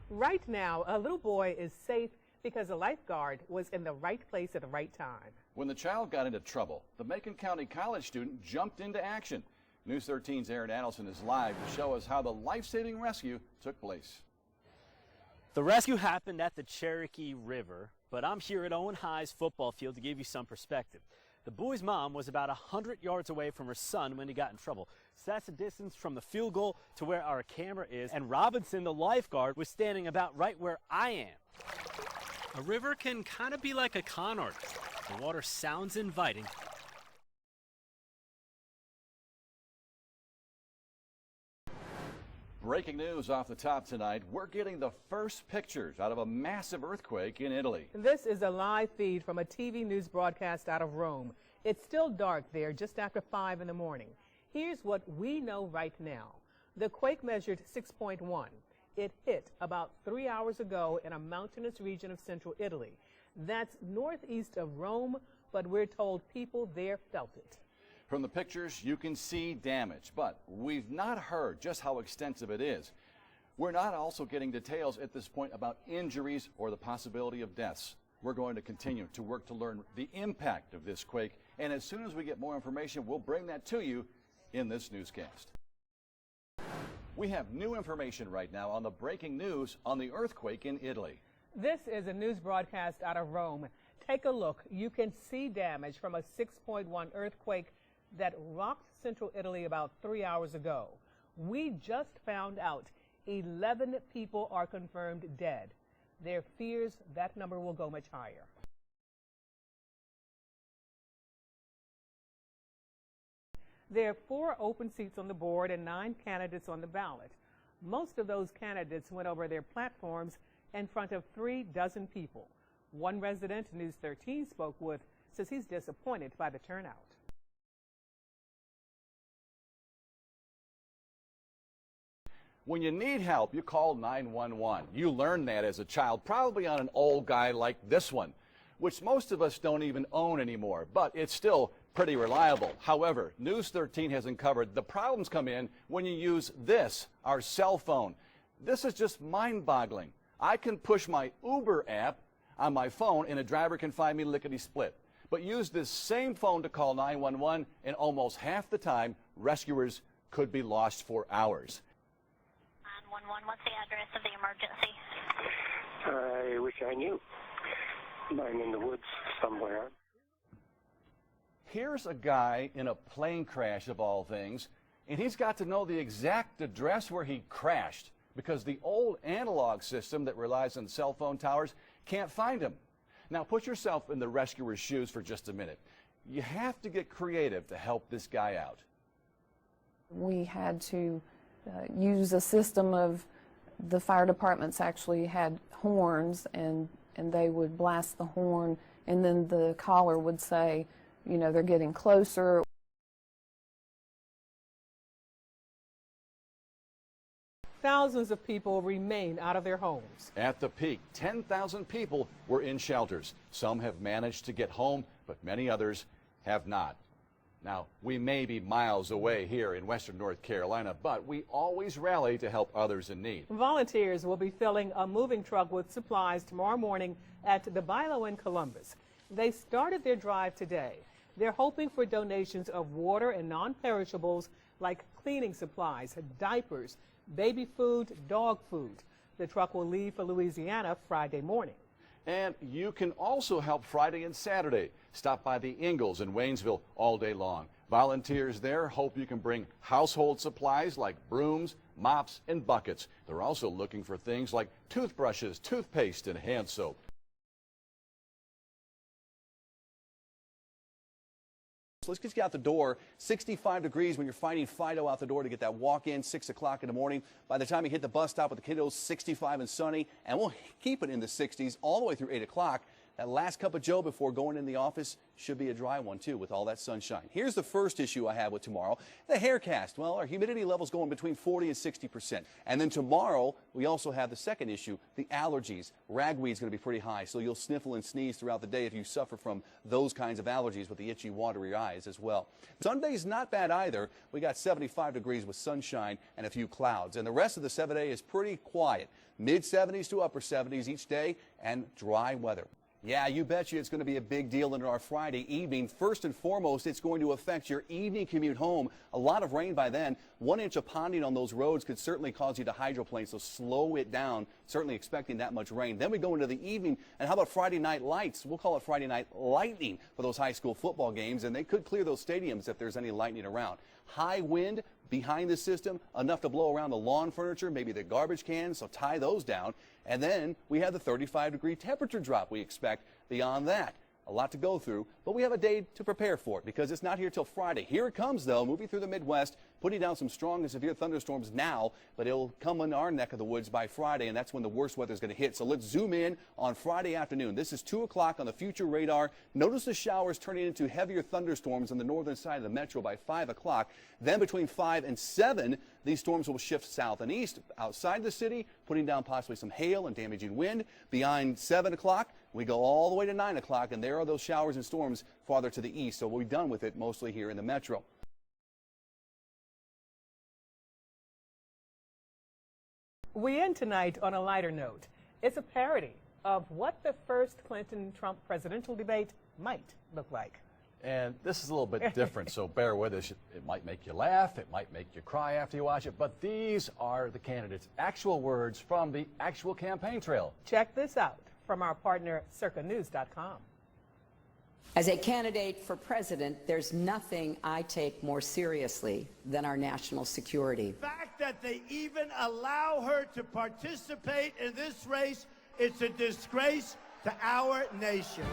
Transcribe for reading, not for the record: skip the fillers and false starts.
Right now, a little boy is safe because a lifeguard was in the right place at the right time. When the child got into trouble, the Macon County College student jumped into action. News 13's Aaron Adelson is live to show us how the life-saving rescue took place. The rescue happened at the Cherokee River, but I'm here at Owen High's football field to give you some perspective. The boy's mom was about 100 yards away from her son when he got in trouble. So that's the distance from the field goal to where our camera is. And Robinson, the lifeguard, was standing about right where I am. A river can kind of be like a con artist. The water sounds inviting. Breaking news off the top tonight. We're getting the first pictures out of a massive earthquake in Italy. This is a live feed from a TV news broadcast out of Rome. It's still dark there just after 5 in the morning. Here's what we know right now. The quake measured 6.1. It hit about 3 hours ago in a mountainous region of central Italy. That's northeast of Rome, but we're told people there felt it. From the pictures, you can see damage, but we've not heard just how extensive it is. We're not also getting details at this point about injuries or the possibility of deaths. We're going to continue to work to learn the impact of this quake, and as soon as we get more information, we'll bring that to you in this newscast. We have new information right now on the breaking news on the earthquake in Italy. This is a news broadcast out of Rome. Take a look. You can see damage from a 6.1 earthquake that rocked central Italy about 3 hours ago. We just found out 11 people are confirmed dead. There are fears that number will go much higher. There are 4 open seats on the board and 9 candidates on the ballot. Most of those candidates went over their platforms in front of 3 dozen people. One resident News 13 spoke with says he's disappointed by the turnout. When you need help, you call 911. You learned that as a child, probably on an old guy like this one, which most of us don't even own anymore, but it's still pretty reliable. However, News 13 has uncovered the problems come in when you use this, our cell phone. This is just mind-boggling. I can push my Uber app on my phone and a driver can find me lickety-split. But use this same phone to call 911 and almost half the time, rescuers could be lost for hours. 911, what's the address of the emergency? I wish I knew. I'm in the woods somewhere. Here's a guy in a plane crash of all things, and he's got to know the exact address where he crashed because the old analog system that relies on cell phone towers can't find him. Now put yourself in the rescuer's shoes for just a minute. You have to get creative to help this guy out. We had to use a system of the fire departments actually had horns and they would blast the horn and then the caller would say, you know, they're getting closer. Thousands of people remain out of their homes. At the peak, 10,000 people were in shelters. Some have managed to get home, but many others have not. Now, we may be miles away here in western North Carolina, but we always rally to help others in need. Volunteers will be filling a moving truck with supplies tomorrow morning at the Bilo in Columbus. They started their drive today. They're hoping for donations of water and non-perishables like cleaning supplies, diapers, baby food, dog food. The truck will leave for Louisiana Friday morning. And you can also help Friday and Saturday. Stop by the Ingalls in Waynesville all day long. Volunteers there hope you can bring household supplies like brooms, mops, and buckets. They're also looking for things like toothbrushes, toothpaste, and hand soap. So let's get you out the door. 65 degrees when you're finding Fido out the door to get that walk in, 6 o'clock in the morning. By the time you hit the bus stop with the kiddos, 65 and sunny, and we'll keep it in the 60s all the way through 8 o'clock. That last cup of joe before going in the office should be a dry one, too, with all that sunshine. Here's the first issue I have with tomorrow, the haircast. Well, our humidity level's going between 40 and 60%. And then tomorrow, we also have the second issue, the allergies. Ragweed's going to be pretty high, so you'll sniffle and sneeze throughout the day if you suffer from those kinds of allergies with the itchy, watery eyes as well. Sunday's not bad either. We got 75 degrees with sunshine and a few clouds. And the rest of the 7-day is pretty quiet. Mid-70s to upper 70s each day and dry weather. Yeah, you betcha it's going to be a big deal in our Friday evening. First and foremost, it's going to affect your evening commute home. A lot of rain by then. 1 inch of ponding on those roads could certainly cause you to hydroplane, so slow it down. Certainly expecting that much rain. Then we go into the evening, and how about Friday night lights? We'll call it Friday night lightning for those high school football games, and they could clear those stadiums if there's any lightning around. High wind behind the system, enough to blow around the lawn furniture, maybe the garbage cans, so tie those down. And then we have the 35-degree temperature drop we expect beyond that. A lot to go through, but we have a day to prepare for it because it's not here till Friday. Here it comes, though, moving through the Midwest, putting down some strong and severe thunderstorms now, but it'll come in our neck of the woods by Friday, and that's when the worst weather is going to hit. So let's zoom in on Friday afternoon. This is 2 o'clock on the future radar. Notice the showers turning into heavier thunderstorms on the northern side of the metro by 5 o'clock. Then between 5 and 7, these storms will shift south and east outside the city, putting down possibly some hail and damaging wind. Beyond 7 o'clock, we go all the way to 9 o'clock, and there are those showers and storms farther to the east. So we'll be done with it mostly here in the metro. We end tonight on a lighter note. It's a parody of what the first Clinton-Trump presidential debate might look like. And this is a little bit different, so bear with us. It might make you laugh, it might make you cry after you watch it, but these are the candidates' actual words from the actual campaign trail. Check this out from our partner, circanews.com. As a candidate for president, there's nothing I take more seriously than our national security. The fact that they even allow her to participate in this race, it's a disgrace to our nation.